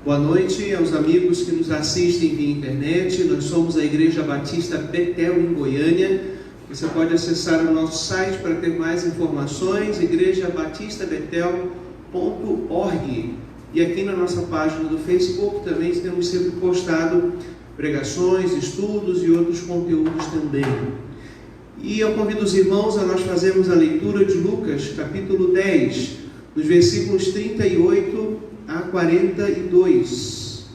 Boa noite aos amigos que nos assistem via internet. Nós somos a Igreja Batista Betel em Goiânia. Você pode acessar o nosso site para ter mais informações, igrejabatistabethel.org. E aqui na nossa página do Facebook também temos sempre postado pregações, estudos e outros conteúdos também. E eu convido os irmãos a nós fazermos a leitura de Lucas, capítulo 10, dos versículos 38 a 42.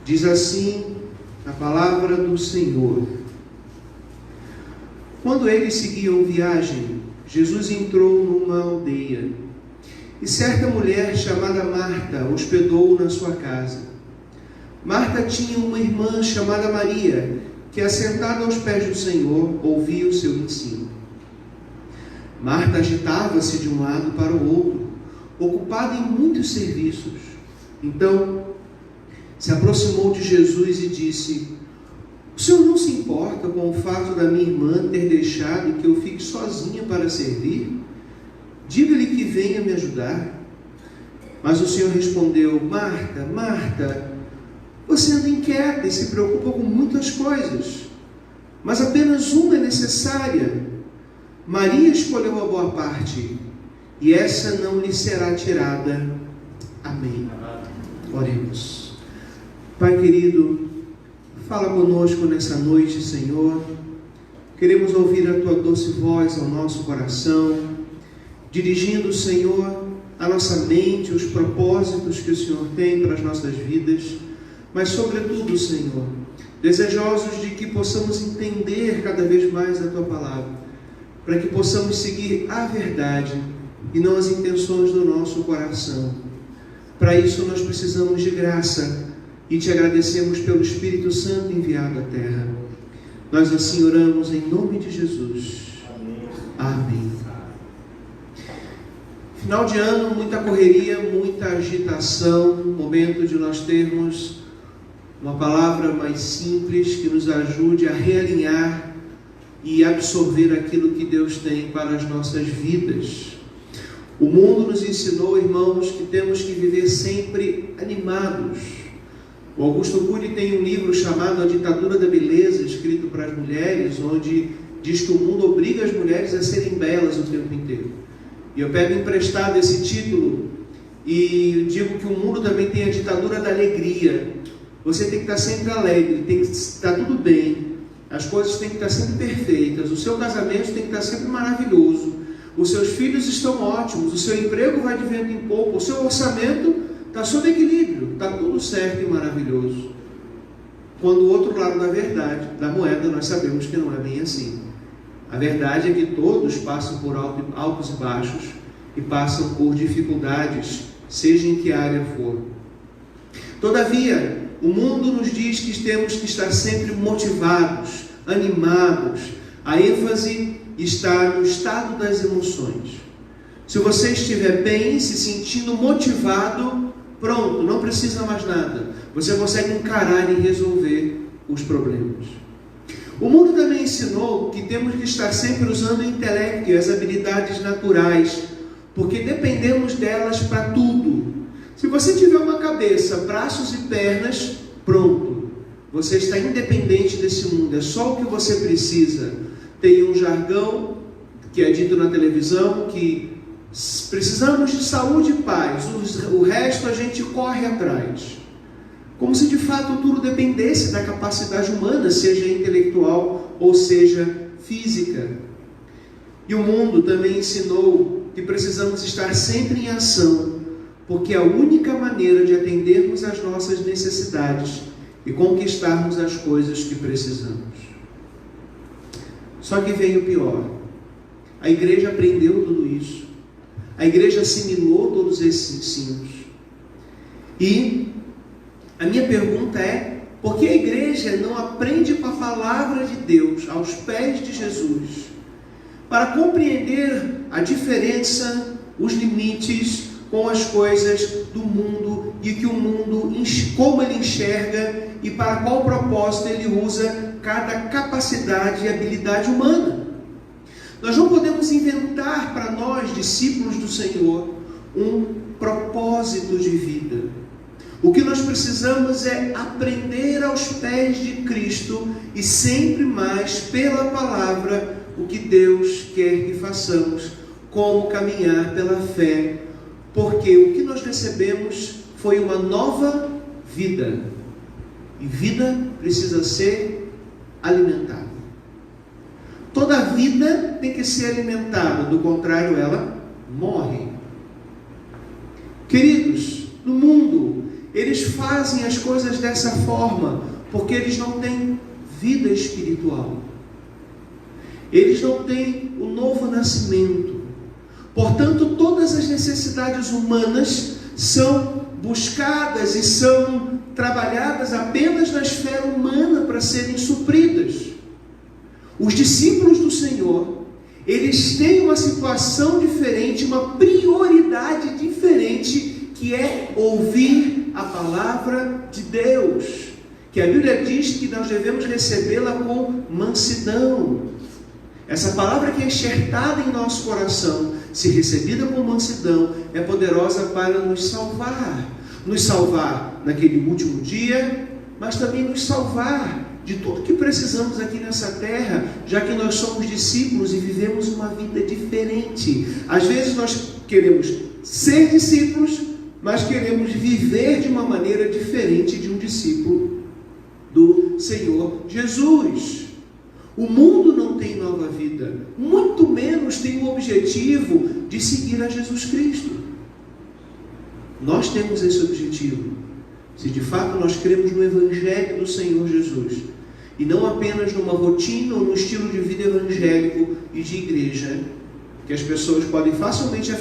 Diz assim a palavra do Senhor. Quando eles seguiam viagem, Jesus entrou numa aldeia, e certa mulher chamada Marta hospedou-o na sua casa. Marta tinha uma irmã chamada Maria, que, assentada aos pés do Senhor, ouvia o seu ensino. Marta agitava-se de um lado para o outro, ocupada em muitos serviços. Então, se aproximou de Jesus e disse: "O Senhor não se importa com o fato da minha irmã ter deixado que eu fique sozinha para servir? Diga-lhe que venha me ajudar." Mas o Senhor respondeu: "Marta, Marta, você anda inquieta e se preocupa com muitas coisas, mas apenas uma é necessária. Maria escolheu a boa parte, e essa não lhe será tirada." Amém. Oremos. Pai querido, fala conosco nessa noite, Senhor. Queremos ouvir a Tua doce voz ao nosso coração, dirigindo, Senhor, a nossa mente, os propósitos que o Senhor tem para as nossas vidas, mas sobretudo, Senhor, desejosos de que possamos entender cada vez mais a Tua palavra, para que possamos seguir a verdade e não as intenções do nosso coração. Para isso nós precisamos de graça e Te agradecemos pelo Espírito Santo enviado à terra. Nós assim oramos em nome de Jesus. Amém. Final de ano, muita correria, muita agitação, momento de nós termos uma palavra mais simples que nos ajude a realinhar e absorver aquilo que Deus tem para as nossas vidas. O mundo nos ensinou, irmãos, que temos que viver sempre animados. O Augusto Cury tem um livro chamado A Ditadura da Beleza, escrito para as mulheres, onde diz que o mundo obriga as mulheres a serem belas o tempo inteiro. E eu pego emprestado esse título e digo que o mundo também tem a ditadura da alegria. Você tem que estar sempre alegre, tem que estar tudo bem, as coisas têm que estar sempre perfeitas, o seu casamento tem que estar sempre maravilhoso, os seus filhos estão ótimos, o seu emprego vai de vento em popa, o seu orçamento está sob equilíbrio, está tudo certo e maravilhoso. Quando o outro lado da verdade, da moeda, nós sabemos que não é bem assim. A verdade é que todos passam por altos e baixos e passam por dificuldades, seja em que área for. Todavia, o mundo nos diz que temos que estar sempre motivados, animados. A ênfase está no estado das emoções. Se você estiver bem, se sentindo motivado, pronto, não precisa mais nada. Você consegue encarar e resolver os problemas. O mundo também ensinou que temos que estar sempre usando o intelecto e as habilidades naturais, porque dependemos delas para tudo. Se você tiver uma cabeça, braços e pernas, pronto. Você está independente desse mundo. É só o que você precisa. Tem um jargão que é dito na televisão que precisamos de saúde e paz. O resto a gente corre atrás. Como se de fato tudo dependesse da capacidade humana, seja intelectual ou seja física. E o mundo também ensinou que precisamos estar sempre em ação, porque é a única maneira de atendermos às nossas necessidades e conquistarmos as coisas que precisamos. Só que veio o pior. A igreja aprendeu tudo isso. A igreja assimilou todos esses ensinos. E a minha pergunta é: por que a igreja não aprende com a palavra de Deus, aos pés de Jesus, para compreender a diferença, os limites com as coisas do mundo e que o mundo, como ele enxerga e para qual propósito ele usa cada capacidade e habilidade humana? Nós não podemos inventar para nós, discípulos do Senhor, um propósito de vida. O que nós precisamos é aprender aos pés de Cristo e sempre mais pela palavra o que Deus quer que façamos, como caminhar pela fé, porque o que nós recebemos foi uma nova vida, e vida precisa ser alimentada. Toda vida tem que ser alimentada, do contrário ela morre. Queridos, no mundo eles fazem as coisas dessa forma porque eles não têm vida espiritual. Eles não têm o novo nascimento. Portanto, todas as necessidades humanas são buscadas e são trabalhadas apenas na esfera humana para serem supridas. Os discípulos do Senhor, eles têm uma situação diferente, uma prioridade diferente, que é ouvir a palavra de Deus, que a Bíblia diz que nós devemos recebê-la com mansidão. Essa palavra que é enxertada em nosso coração, se recebida com mansidão, é poderosa para nos salvar naquele último dia, mas também nos salvar de tudo que precisamos aqui nessa terra, já que nós somos discípulos e vivemos uma vida diferente. Às vezes nós queremos ser discípulos, mas queremos viver de uma maneira diferente de um discípulo do Senhor Jesus. O mundo não tem nova vida, muito menos tem o objetivo de seguir a Jesus Cristo. Nós temos esse objetivo, se de fato nós cremos no Evangelho do Senhor Jesus, e não apenas numa rotina ou no estilo de vida evangélico e de igreja, que as pessoas podem facilmente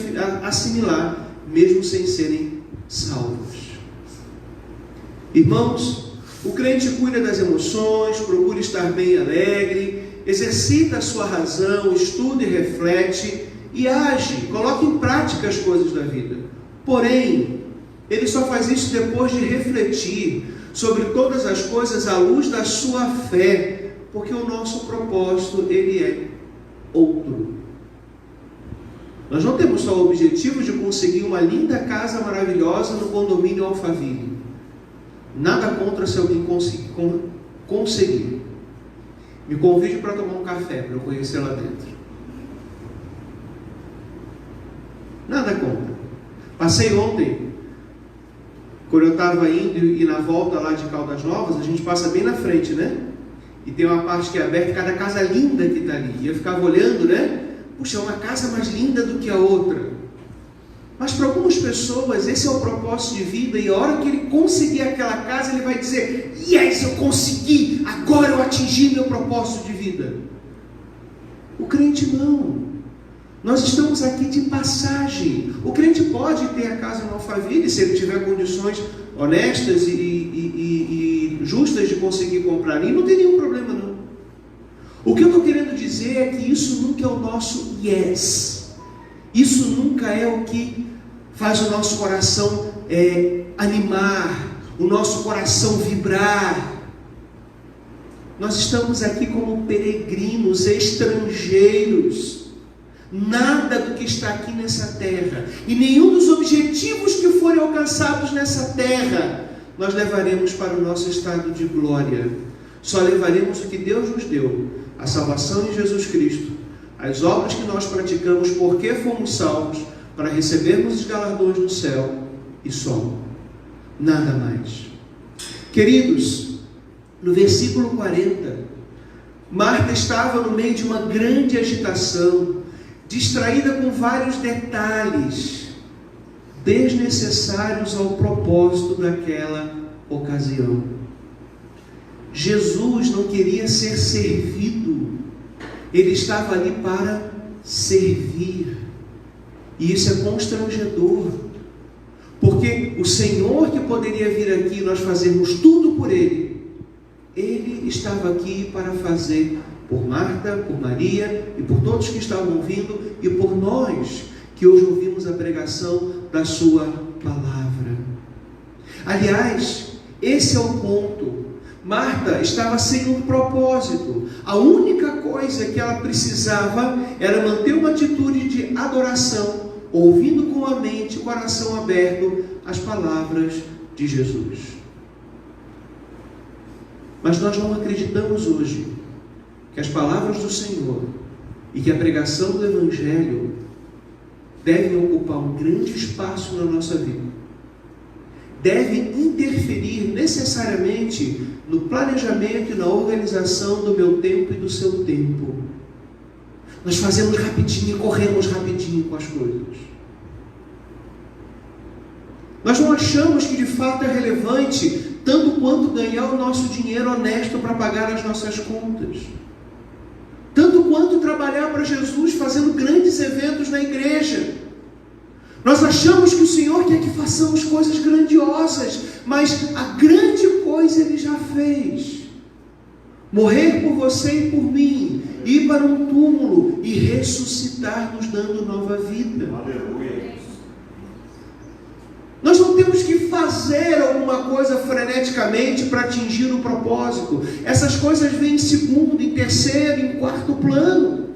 assimilar, mesmo sem serem salvos. Irmãos, o crente cuida das emoções, procura estar bem alegre, exercita a sua razão, estuda e reflete, e age, coloca em prática as coisas da vida. Porém, ele só faz isso depois de refletir sobre todas as coisas à luz da sua fé, porque o nosso propósito, ele é outro. Nós não temos só o objetivo de conseguir uma linda casa maravilhosa no condomínio Alphaville. Nada contra se alguém conseguir. Me convide para tomar um café, para eu conhecer lá dentro. Nada contra. Passei ontem, quando eu estava indo e na volta lá de Caldas Novas, a gente passa bem na frente, né? E tem uma parte que é aberta, cada casa linda que está ali. E eu ficava olhando, né? Puxa, é uma casa mais linda do que a outra. Mas para algumas pessoas esse é o propósito de vida, e a hora que ele conseguir aquela casa, ele vai dizer: yes, eu consegui, agora eu atingi meu propósito de vida. O crente não. Nós estamos aqui de passagem. O crente pode ter a casa no Alphaville, se ele tiver condições honestas e justas de conseguir comprar, e não tem nenhum problema não. O que eu estou querendo dizer é que isso nunca é o nosso yes. Isso nunca é o que faz o nosso coração animar, o nosso coração vibrar. Nós estamos aqui como peregrinos, estrangeiros. Nada do que está aqui nessa terra e nenhum dos objetivos que forem alcançados nessa terra nós levaremos para o nosso estado de glória. Só levaremos o que Deus nos deu, a salvação em Jesus Cristo, as obras que nós praticamos porque fomos salvos, para recebermos os galardões no céu, e só. Nada mais. Queridos, no versículo 40, Marta estava no meio de uma grande agitação, distraída com vários detalhes desnecessários ao propósito daquela ocasião. Jesus não queria ser servido, ele estava ali para servir, e isso é constrangedor, porque o Senhor que poderia vir aqui e nós fazermos tudo por Ele, Ele estava aqui para fazer por Marta, por Maria e por todos que estavam ouvindo e por nós que hoje ouvimos a pregação da sua palavra. Aliás, esse é o ponto. Marta estava sem um propósito. A única coisa que ela precisava era manter uma atitude de adoração ouvindo com a mente, o coração aberto às palavras de Jesus. Mas nós não acreditamos hoje que as palavras do Senhor e que a pregação do Evangelho devem ocupar um grande espaço na nossa vida. Devem interferir necessariamente no planejamento e na organização do meu tempo e do seu tempo. Nós fazemos rapidinho e corremos rapidinho com as coisas. Nós não achamos que de fato é relevante tanto quanto ganhar o nosso dinheiro honesto para pagar as nossas contas. Tanto quanto trabalhar para Jesus fazendo grandes eventos na igreja. Nós achamos que o Senhor quer que façamos coisas grandiosas, mas a grande coisa Ele já fez. Morrer por você e por mim, ir para um túmulo e ressuscitar, nos dando nova vida. Aleluia. Nós não temos que fazer alguma coisa freneticamente para atingir o propósito. Essas coisas vêm em segundo, em terceiro, em quarto plano.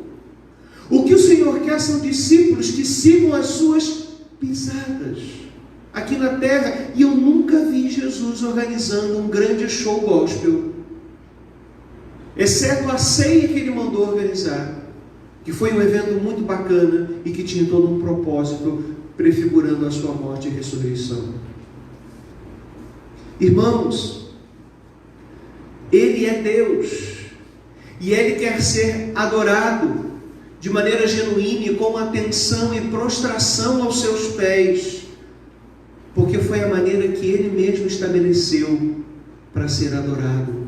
O que o Senhor quer são discípulos que sigam as suas pisadas aqui na terra. E eu nunca vi Jesus organizando um grande show gospel, exceto a ceia que Ele mandou organizar, que foi um evento muito bacana e que tinha todo um propósito, prefigurando a sua morte e ressurreição. Irmãos, Ele é Deus, e Ele quer ser adorado de maneira genuína e com atenção e prostração aos seus pés, porque foi a maneira que Ele mesmo estabeleceu para ser adorado.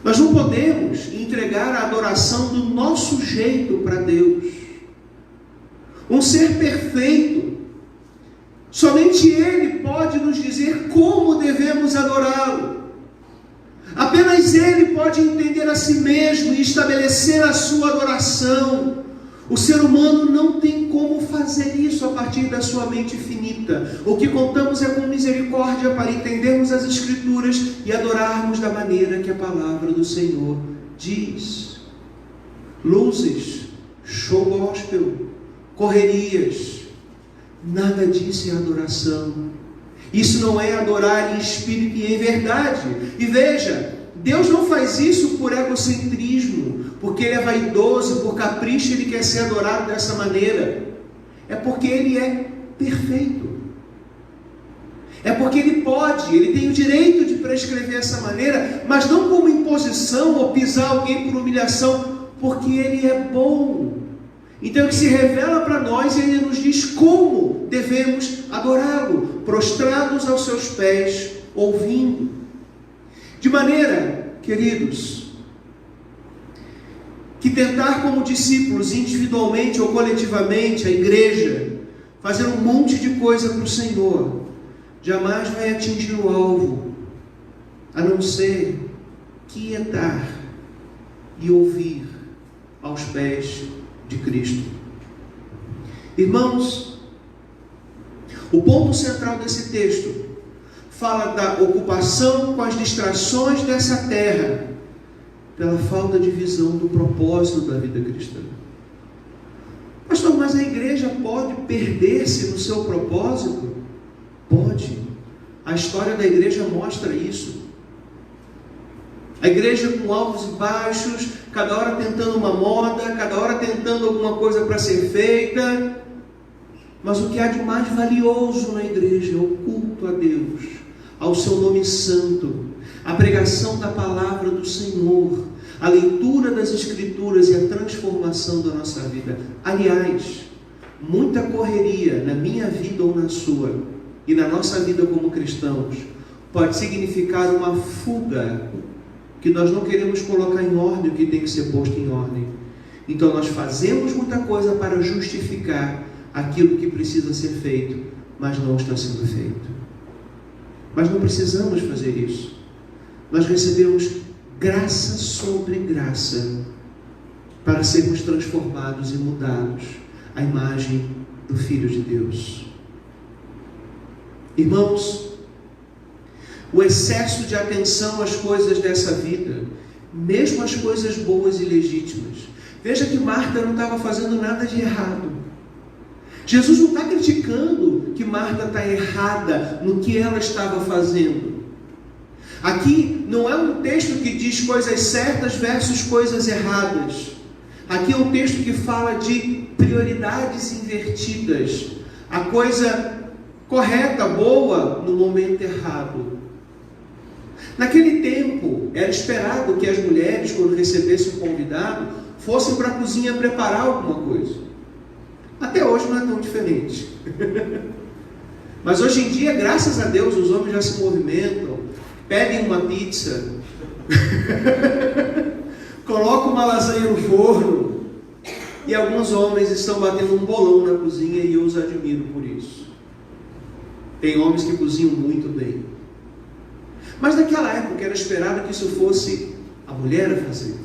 Nós não podemos entregar a adoração do nosso jeito para Deus. Um ser perfeito, somente Ele pode nos dizer como devemos adorá-lo. Apenas Ele pode entender a si mesmo e estabelecer a sua adoração. O ser humano não tem como fazer isso a partir da sua mente finita. O que contamos é com misericórdia para entendermos as Escrituras e adorarmos da maneira que a palavra do Senhor diz. Luzes, show gospel, correrias, nada disso é adoração. Isso não é adorar em espírito e em verdade. E veja, Deus não faz isso por egocentrismo, porque Ele é vaidoso, por capricho Ele quer ser adorado dessa maneira. É porque Ele é perfeito. É porque Ele pode, Ele tem o direito de prescrever essa maneira, mas não como imposição ou pisar alguém por humilhação, porque Ele é bom. Então Ele se revela para nós e Ele nos diz como devemos adorá-lo, prostrados aos seus pés, ouvindo. De maneira, queridos, que tentar como discípulos, individualmente ou coletivamente, a igreja, fazer um monte de coisa para o Senhor, jamais vai atingir o alvo, a não ser quietar e ouvir aos pés de Cristo. Irmãos, o ponto central desse texto fala da ocupação com as distrações dessa terra, pela falta de visão do propósito da vida cristã. Pastor, mas a igreja pode perder-se no seu propósito? Pode. A história da igreja mostra isso. A igreja com altos e baixos, cada hora tentando uma moda, cada hora tentando alguma coisa para ser feita. Mas o que há de mais valioso na igreja é o culto a Deus, ao seu nome santo, a pregação da palavra do Senhor, a leitura das Escrituras e a transformação da nossa vida. Aliás, muita correria na minha vida ou na sua, e na nossa vida como cristãos, pode significar uma fuga, que nós não queremos colocar em ordem o que tem que ser posto em ordem. Então nós fazemos muita coisa para justificar aquilo que precisa ser feito, mas não está sendo feito. Mas não precisamos fazer isso. Nós recebemos graça sobre graça para sermos transformados e mudados à imagem do Filho de Deus. Irmãos, o excesso de atenção às coisas dessa vida, mesmo as coisas boas e legítimas. Veja que Marta não estava fazendo nada de errado. Jesus não está criticando que Marta está errada no que ela estava fazendo. Aqui não é um texto que diz coisas certas versus coisas erradas. Aqui é um texto que fala de prioridades invertidas. A coisa correta, boa, no momento errado. Naquele tempo, era esperado que as mulheres, quando recebessem um convidado, fossem para a cozinha preparar alguma coisa. Até hoje não é tão diferente. Mas hoje em dia, graças a Deus, os homens já se movimentam, pedem uma pizza, colocam uma lasanha no forno, e alguns homens estão batendo um bolão na cozinha e eu os admiro por isso. Tem homens que cozinham muito bem. Mas naquela época era esperado que isso fosse a mulher a fazer.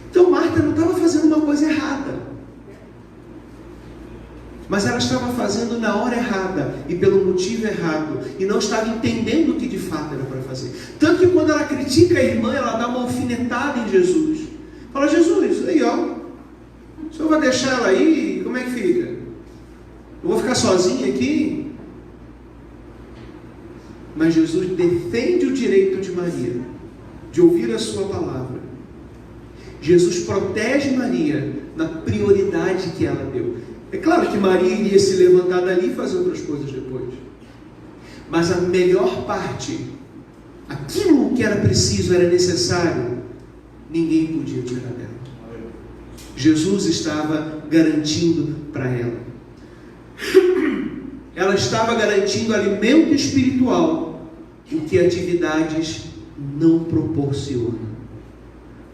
Então Marta não estava fazendo uma coisa errada, mas ela estava fazendo na hora errada e pelo motivo errado, e não estava entendendo o que de fato era para fazer. Tanto que quando ela critica a irmã, ela dá uma alfinetada em Jesus. Fala: Jesus, aí ó, o senhor vai deixar ela aí? Como é que fica? Eu vou ficar sozinha aqui? Mas Jesus defende o direito de Maria de ouvir a sua palavra. Jesus protege Maria na prioridade que ela deu. É claro que Maria iria se levantar dali e fazer outras coisas depois. Mas a melhor parte, aquilo que era preciso, era necessário, ninguém podia tirar dela. Jesus estava garantindo para ela. Ela estava garantindo alimento espiritual, o que atividades não proporcionam.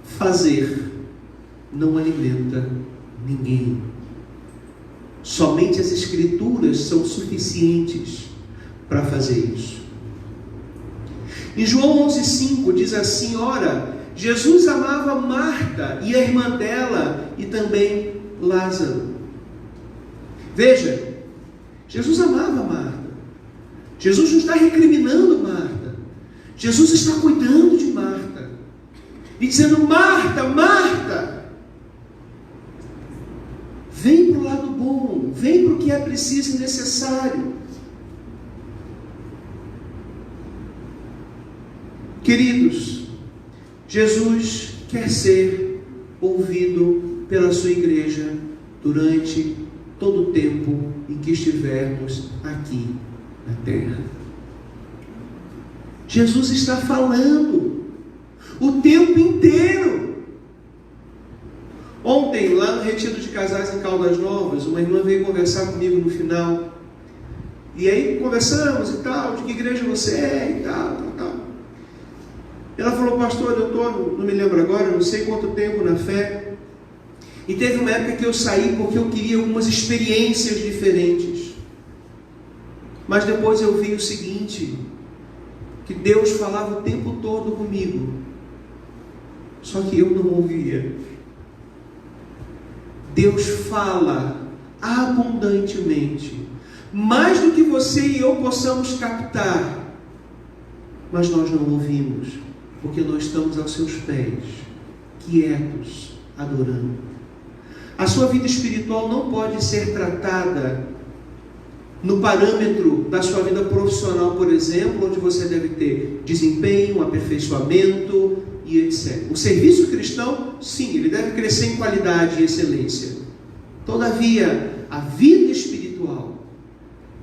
Fazer não alimenta ninguém. Somente as Escrituras são suficientes para fazer isso. Em João 11,5 diz assim: ora, Jesus amava Marta e a irmã dela e também Lázaro. Veja, Jesus amava Marta. Jesus não está recriminando Marta. Jesus está cuidando de Marta e dizendo: Marta, Marta, vem para o lado bom, vem para o que é preciso e necessário. Queridos, Jesus quer ser ouvido pela sua igreja durante todo o tempo em que estivermos aqui na terra. Jesus está falando o tempo inteiro. Ontem, lá no retiro de casais em Caldas Novas, uma irmã veio conversar comigo no final. E aí conversamos e tal, de que igreja você é e tal. Ela falou: pastor, eu estou, não me lembro agora, não sei quanto tempo na fé. E teve uma época que eu saí porque eu queria algumas experiências diferentes. Mas depois eu vi o seguinte, que Deus falava o tempo todo comigo, só que eu não ouvia. Deus fala abundantemente, mais do que você e eu possamos captar, mas nós não ouvimos, porque nós estamos aos seus pés, quietos, adorando. A sua vida espiritual não pode ser tratada no parâmetro da sua vida profissional, por exemplo, onde você deve ter desempenho, aperfeiçoamento e etc. O serviço cristão, sim, ele deve crescer em qualidade e excelência. Todavia, a vida espiritual,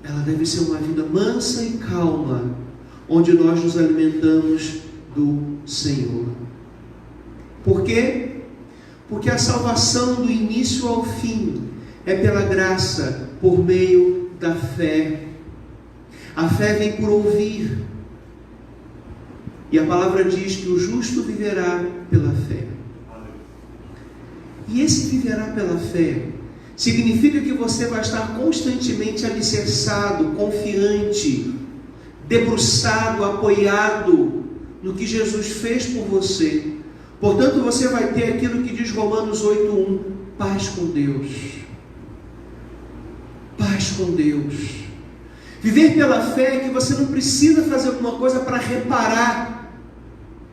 ela deve ser uma vida mansa e calma, onde nós nos alimentamos do Senhor. Por quê? Porque a salvação do início ao fim é pela graça, por meio da fé. A fé vem por ouvir. E a palavra diz que o justo viverá pela fé. E esse viverá pela fé significa que você vai estar constantemente alicerçado, confiante, debruçado, apoiado no que Jesus fez por você. Portanto, você vai ter aquilo que diz Romanos 8:1, paz com Deus. Paz com Deus. Viver pela fé é que você não precisa fazer alguma coisa para reparar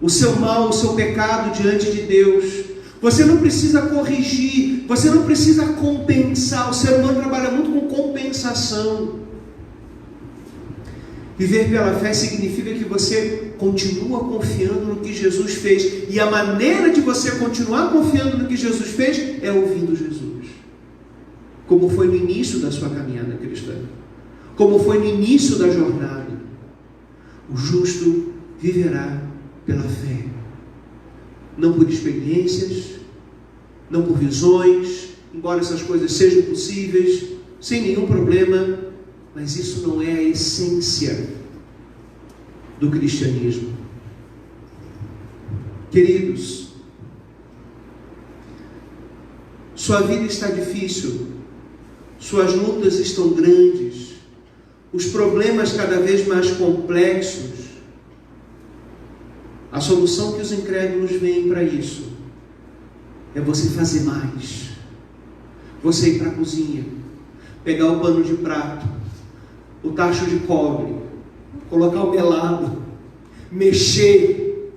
o seu mal, o seu pecado diante de Deus. Você não precisa corrigir, você não precisa compensar. O ser humano trabalha muito com compensação. Viver pela fé significa que você continua confiando no que Jesus fez. E a maneira de você continuar confiando no que Jesus fez é ouvindo Jesus. Como foi no início da sua caminhada cristã. Como foi no início da jornada. O justo viverá pela fé. Não por experiências, não por visões, embora essas coisas sejam possíveis, sem nenhum problema, mas isso não é a essência do cristianismo. Queridos, sua vida está difícil, suas lutas estão grandes, os problemas cada vez mais complexos. A solução que os incrédulos veem para isso é você fazer mais. Você ir para a cozinha, pegar o pano de prato, o tacho de cobre, colocar o melado, mexer.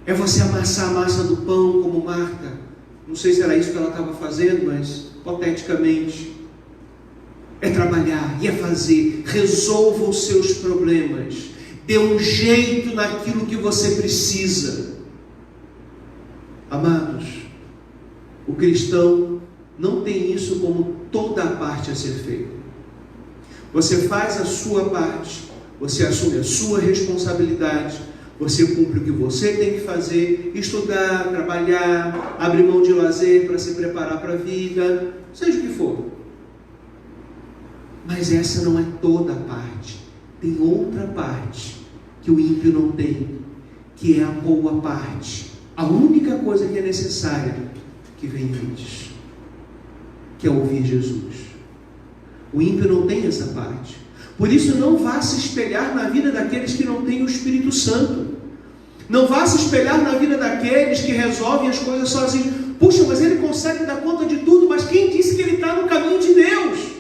É você amassar a massa do pão como Marta. Não sei se era isso que ela estava fazendo, mas hipoteticamente. É trabalhar e é fazer. Resolva os seus problemas. Dê um jeito naquilo que você precisa. Amados, o cristão não tem isso como toda a parte a ser feita. Você faz a sua parte, você assume a sua responsabilidade, você cumpre o que você tem que fazer, estudar, trabalhar, abrir mão de lazer para se preparar para a vida, seja o que for. Mas essa não é toda a parte. Tem outra parte que o ímpio não tem, que é a boa parte. A única coisa que é necessária, que vem antes, que é ouvir Jesus. O ímpio não tem essa parte. Por isso não vá se espelhar na vida daqueles que não têm o Espírito Santo. Não vá se espelhar na vida daqueles que resolvem as coisas sozinhos. Puxa, mas ele consegue dar conta de tudo, mas quem disse que ele está no caminho de Deus?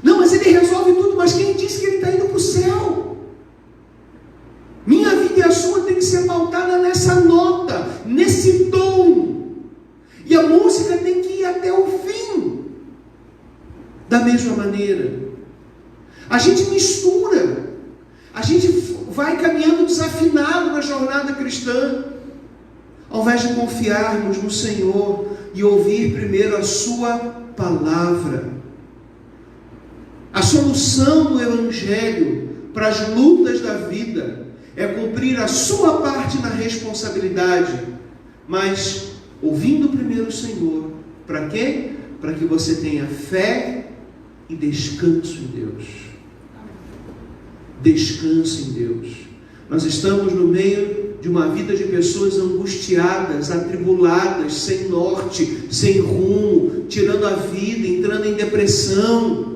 Não, mas ele resolve tudo, mas quem disse que ele está indo para o céu? Minha vida e a sua tem que ser pautada nessa nota, nesse tom. E a música tem que ir até o fim. Da mesma maneira. A gente mistura. A gente vai caminhando desafinado na jornada cristã. Ao invés de confiarmos no Senhor e ouvir primeiro a sua palavra. A solução do Evangelho para as lutas da vida é cumprir a sua parte na responsabilidade, mas ouvindo primeiro o Senhor. Para quê? Para que você tenha fé e descanso em Deus. Descanso em Deus. Nós estamos no meio de uma vida de pessoas angustiadas, atribuladas, sem norte, sem rumo, tirando a vida, entrando em depressão.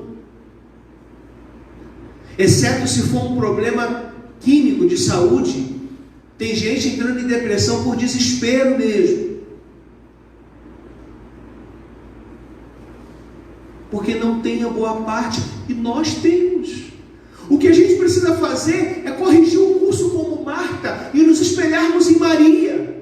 Exceto se for um problema químico de saúde, tem gente entrando em depressão por desespero mesmo. Porque não tem a boa parte, e nós temos. O que a gente precisa fazer é corrigir o curso como Marta e nos espelharmos em Maria.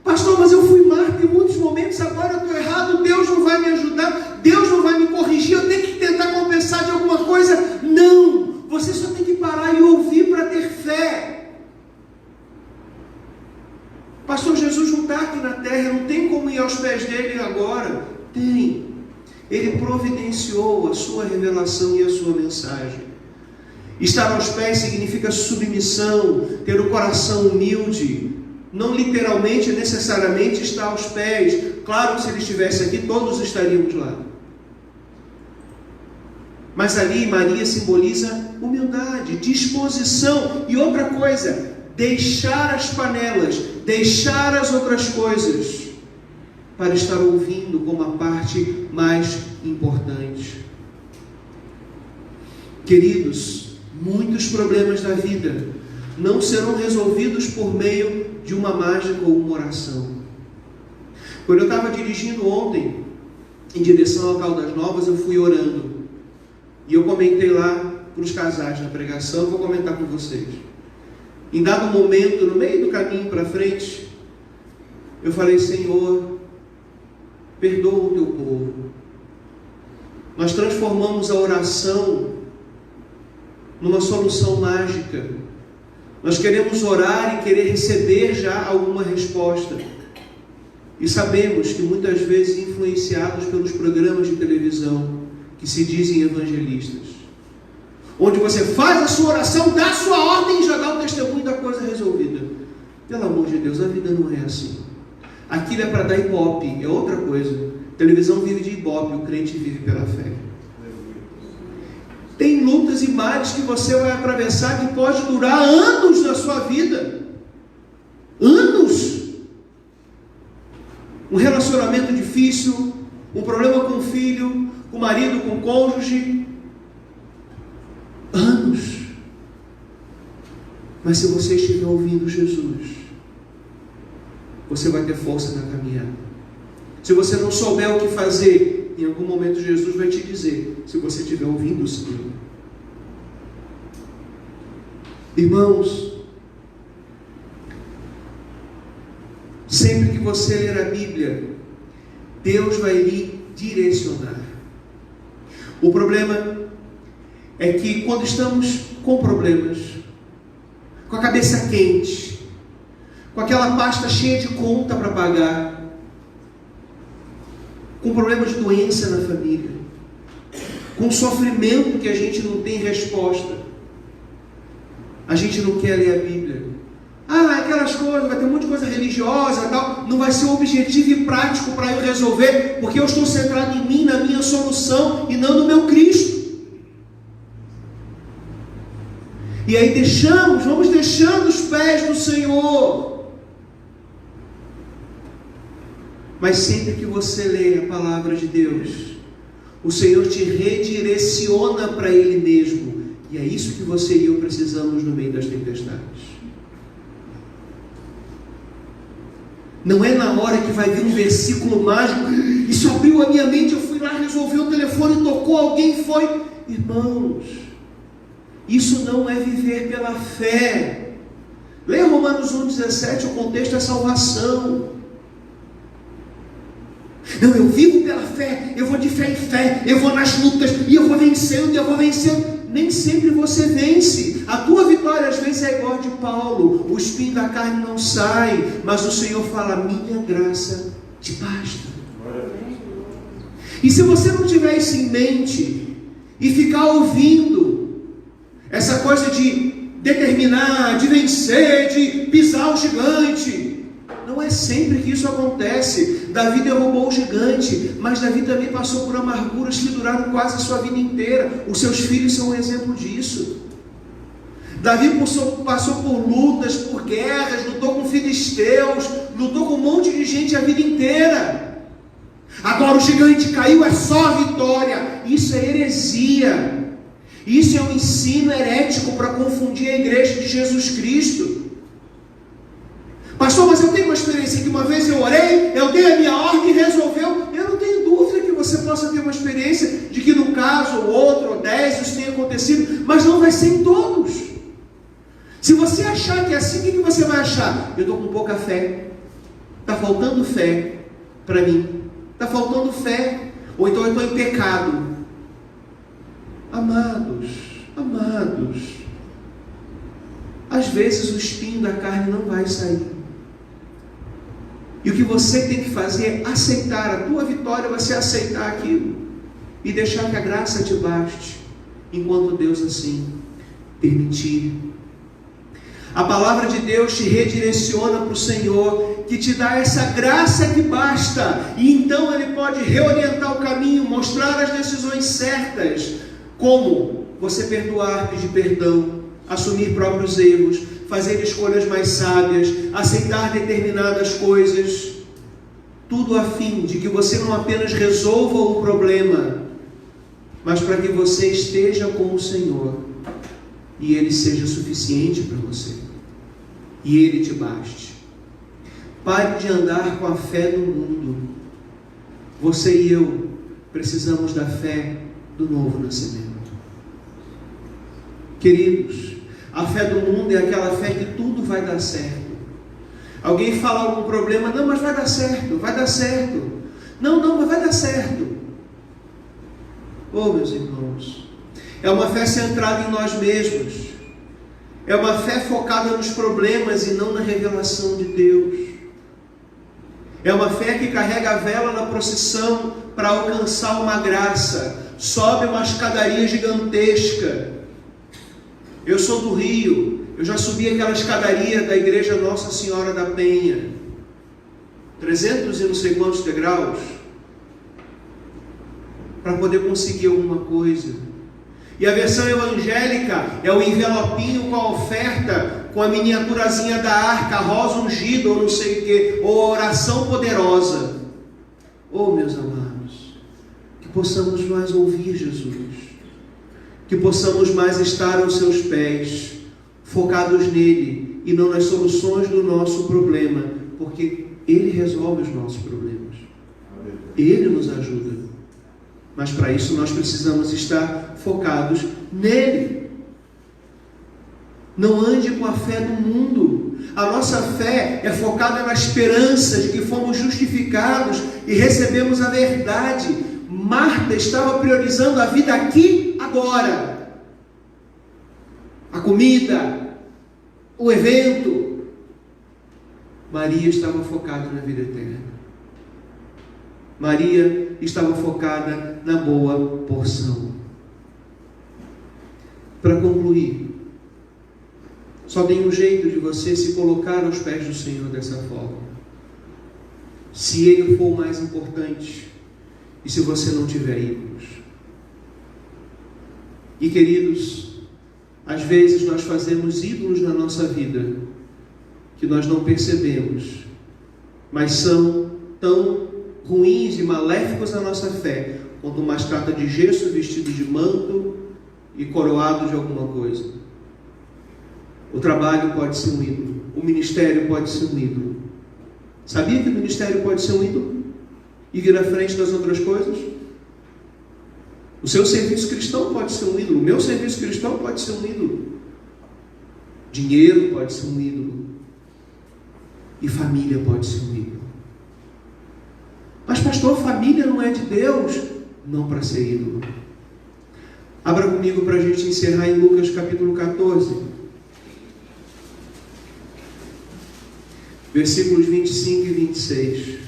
Pastor, mas eu fui Marta em muitos momentos, agora eu estou errado, Deus não vai me ajudar, Deus não vai me corrigir, eu tenho que tentar compensar de alguma coisa. Não, você só tem que parar e ouvir para ter fé. Pastor, Jesus não está aqui na terra, não tem como ir aos pés dele agora. Tem. Ele providenciou a sua revelação e a sua mensagem. Estar aos pés significa submissão, ter um coração humilde. Não literalmente, necessariamente estar aos pés. Claro que se ele estivesse aqui, todos estaríamos lá. Mas ali Maria simboliza humildade, disposição. E outra coisa, deixar as panelas, deixar as outras coisas, para estar ouvindo como a parte mais importante. Queridos, muitos problemas da vida não serão resolvidos por meio de uma mágica ou uma oração. Quando eu estava dirigindo ontem, em direção ao Caldas Novas, eu fui orando. E eu comentei lá para os casais na pregação, eu vou comentar com vocês. Em dado momento, no meio do caminho para frente, eu falei: Senhor, perdoa o teu povo. Nós transformamos a oração numa solução mágica. Nós queremos orar e querer receber já alguma resposta. E sabemos que muitas vezes influenciados pelos programas de televisão que se dizem evangelistas, onde você faz a sua oração, dá a sua ordem e já dá o testemunho da coisa resolvida. Pelo amor de Deus, a vida não é assim. Aquilo é para dar ibope, é outra coisa. A televisão vive de ibope, o crente vive pela fé. Tem lutas e males que você vai atravessar que pode durar anos na sua vida. Anos. Um relacionamento difícil, um problema com o filho, com o marido, com o cônjuge. Anos. Mas se você estiver ouvindo Jesus, você vai ter força na caminhada. Se você não souber o que fazer, em algum momento Jesus vai te dizer, se você estiver ouvindo o Senhor. Irmãos, sempre que você ler a Bíblia, Deus vai lhe direcionar. O problema é que quando estamos com problemas, com a cabeça quente, com aquela pasta cheia de conta para pagar, com problemas de doença na família, com sofrimento que a gente não tem resposta, a gente não quer ler a Bíblia. Aquelas coisas, vai ter um monte de coisa religiosa e tal, não vai ser objetivo e prático para eu resolver, porque eu estou centrado em mim, na minha solução e não no meu Cristo. E aí vamos deixando os pés do Senhor. Mas sempre que você lê a palavra de Deus, o Senhor te redireciona para Ele mesmo. E é isso que você e eu precisamos no meio das tempestades. Não é na hora que vai vir um versículo mágico, isso abriu a minha mente, eu fui lá, resolvi o telefone, tocou, alguém foi. Irmãos, isso não é viver pela fé. Leia Romanos 1,17, o contexto é salvação. Não, eu vivo pela fé, eu vou de fé em fé, eu vou nas lutas, e eu vou vencendo. Nem sempre você vence. A tua vitória às vezes é igual a de Paulo. O espinho da carne não sai, mas o Senhor fala: minha graça te basta. E se você não tiver isso em mente e ficar ouvindo essa coisa de determinar, de vencer, de pisar o gigante, não é sempre que isso acontece. Davi derrubou o gigante, mas Davi também passou por amarguras que duraram quase a sua vida inteira. Os seus filhos são um exemplo disso. Davi passou por lutas, por guerras, lutou com filisteus, lutou com um monte de gente a vida inteira. Agora o gigante caiu, é só vitória. Isso é heresia. Isso é um ensino herético para confundir a igreja de Jesus Cristo. Pastor, mas eu tenho uma experiência que uma vez eu orei, eu dei a minha ordem e resolveu. Eu não tenho dúvida que você possa ter uma experiência de que no caso, ou outro, ou 10, isso tenha acontecido, mas não vai ser em todos. Se você achar que é assim, o que você vai achar? Eu estou com pouca fé, está faltando fé para mim, está faltando fé, ou então eu estou em pecado. Amados, às vezes o espinho da carne não vai sair. E o que você tem que fazer é aceitar. A tua vitória vai ser aceitar aquilo e deixar que a graça te baste, enquanto Deus assim permitir. A palavra de Deus te redireciona para o Senhor, que te dá essa graça que basta, e então Ele pode reorientar o caminho, mostrar as decisões certas, como você perdoar, pedir perdão, assumir próprios erros, fazer escolhas mais sábias, aceitar determinadas coisas, tudo a fim de que você não apenas resolva o problema, mas para que você esteja com o Senhor e Ele seja suficiente para você e Ele te baste. Pare de andar com a fé do mundo. Você e eu precisamos da fé do novo nascimento. Queridos, A fé do mundo é aquela fé que tudo vai dar certo. Alguém fala algum problema, não, mas vai dar certo, vai dar certo. Não, mas vai dar certo. Oh, meus irmãos, é uma fé centrada em nós mesmos. É uma fé focada nos problemas e não na revelação de Deus. É uma fé que carrega a vela na procissão para alcançar uma graça. Sobe uma escadaria gigantesca. Eu sou do Rio. Eu já subi aquela escadaria da igreja Nossa Senhora da Penha. 300 e não sei quantos degraus. Para poder conseguir alguma coisa. E a versão evangélica é o envelopinho com a oferta, com a miniaturazinha da arca, a rosa ungida, ou não sei o que, ou a oração poderosa. Oh, meus amados, que possamos mais ouvir Jesus, que possamos mais estar aos seus pés, focados nele, e não nas soluções do nosso problema, porque ele resolve os nossos problemas, ele nos ajuda. Mas para isso nós precisamos estar focados nele. Não ande com a fé do mundo. A nossa fé é focada na esperança de que fomos justificados e recebemos a verdade. Marta estava priorizando a vida aqui, agora. A comida, o evento. Maria estava focada na vida eterna. Maria estava focada na boa porção. Para concluir, só tem um jeito de você se colocar aos pés do Senhor dessa forma. Se Ele for o mais importante e se você não tiver ídolos. E queridos, às vezes nós fazemos ídolos na nossa vida que nós não percebemos, mas são tão ruins e maléficos na nossa fé, quanto uma estátua de gesso vestido de manto e coroado de alguma coisa. O trabalho pode ser um ídolo, o ministério pode ser um ídolo. Sabia que o ministério pode ser um ídolo? E vir à frente das outras coisas? O seu serviço cristão pode ser um ídolo, o meu serviço cristão pode ser um ídolo. Dinheiro pode ser um ídolo. E família pode ser um ídolo. Mas pastor, família não é de Deus? Não para ser ídolo. Abra comigo para a gente encerrar em Lucas capítulo 14. Versículos 25 e 26.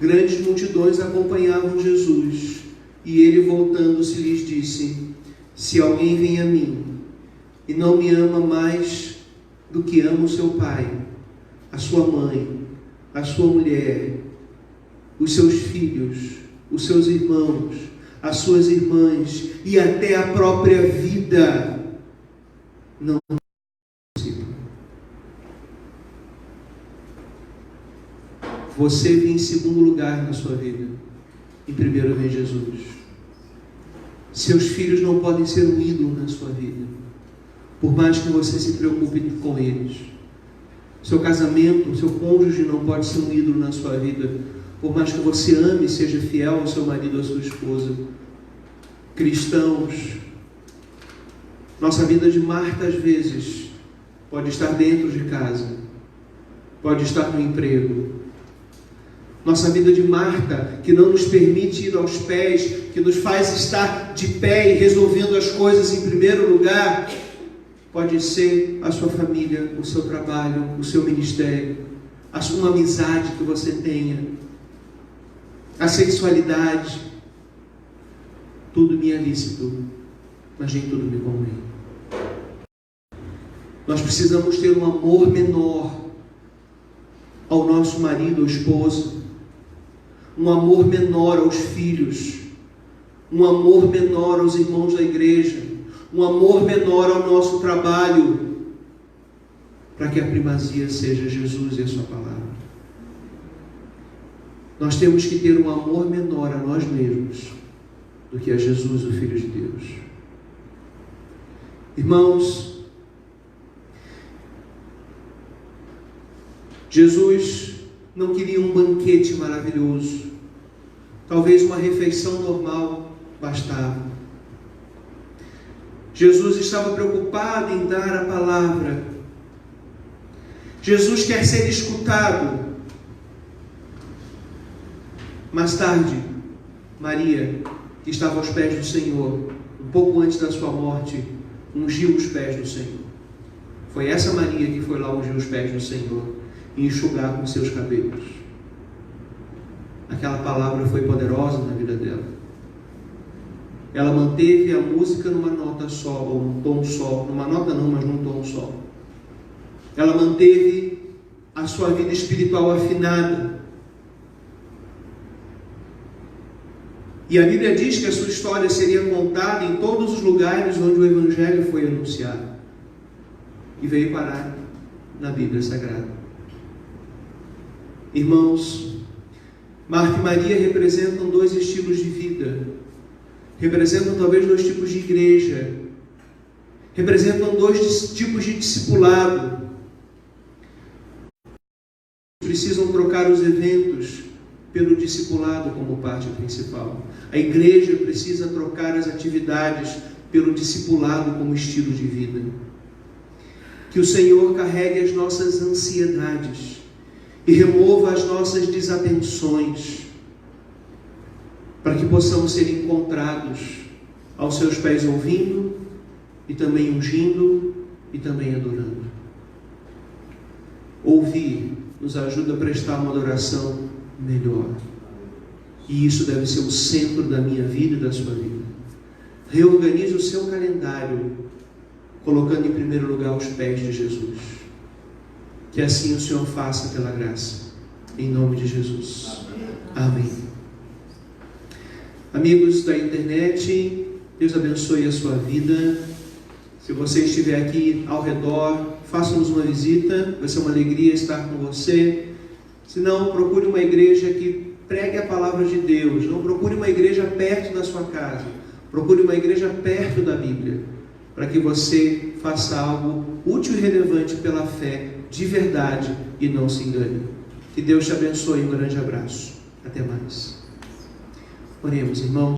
Grandes multidões acompanhavam Jesus, e ele, voltando-se, lhes disse: se alguém vem a mim e não me ama mais do que ama o seu pai, a sua mãe, a sua mulher, os seus filhos, os seus irmãos, as suas irmãs e até a própria vida, não é possível. Você vem em segundo lugar na sua vida. Em primeiro vem Jesus. Seus filhos não podem ser um ídolo na sua vida, por mais que você se preocupe com eles. Seu casamento, seu cônjuge não pode ser um ídolo na sua vida, por mais que você ame e seja fiel ao seu marido ou à sua esposa. Cristãos, nossa vida de Marta às vezes pode estar dentro de casa, pode estar no emprego. Nossa vida de Marta, que não nos permite ir aos pés, que nos faz estar de pé e resolvendo as coisas em primeiro lugar, pode ser a sua família, o seu trabalho, o seu ministério, uma amizade que você tenha, a sexualidade. Tudo me é lícito, mas nem tudo me convém. Nós precisamos ter um amor menor ao nosso marido ou esposa, um amor menor aos filhos, um amor menor aos irmãos da igreja, um amor menor ao nosso trabalho, para que a primazia seja Jesus e a sua palavra. Nós temos que ter um amor menor a nós mesmos do que a Jesus, o Filho de Deus. Irmãos, Jesus não queria um banquete maravilhoso. Talvez uma refeição normal bastava. Jesus estava preocupado em dar a palavra. Jesus quer ser escutado. Mais tarde, Maria, que estava aos pés do Senhor, um pouco antes da sua morte, ungiu os pés do Senhor. Foi essa Maria que foi lá ungir os pés do Senhor e enxugar com seus cabelos. Aquela palavra foi poderosa na vida dela. Ela manteve a música numa nota só, ou num tom só. Numa nota não, mas num tom só. Ela manteve a sua vida espiritual afinada. E a Bíblia diz que a sua história seria contada em todos os lugares onde o Evangelho foi anunciado. E veio parar na Bíblia Sagrada. Irmãos, Marta e Maria representam dois estilos de vida. Representam talvez dois tipos de igreja. Representam dois tipos de discipulado. Precisam trocar os eventos pelo discipulado como parte principal. A igreja precisa trocar as atividades pelo discipulado como estilo de vida. Que o Senhor carregue as nossas ansiedades e remova as nossas desatenções, para que possamos ser encontrados aos seus pés ouvindo, e também ungindo, e também adorando. Ouvir nos ajuda a prestar uma adoração melhor. E isso deve ser o centro da minha vida e da sua vida. Reorganize o seu calendário, colocando em primeiro lugar os pés de Jesus. Que assim o Senhor faça pela graça. Em nome de Jesus. Amém. Amigos da internet, Deus abençoe a sua vida. Se você estiver aqui ao redor, faça-nos uma visita. Vai ser uma alegria estar com você. Se não, procure uma igreja que pregue a palavra de Deus. Não procure uma igreja perto da sua casa. Procure uma igreja perto da Bíblia, para que você faça algo útil e relevante pela fé, de verdade, e não se engane. Que Deus te abençoe. Um grande abraço. Até mais. Oremos, irmãos.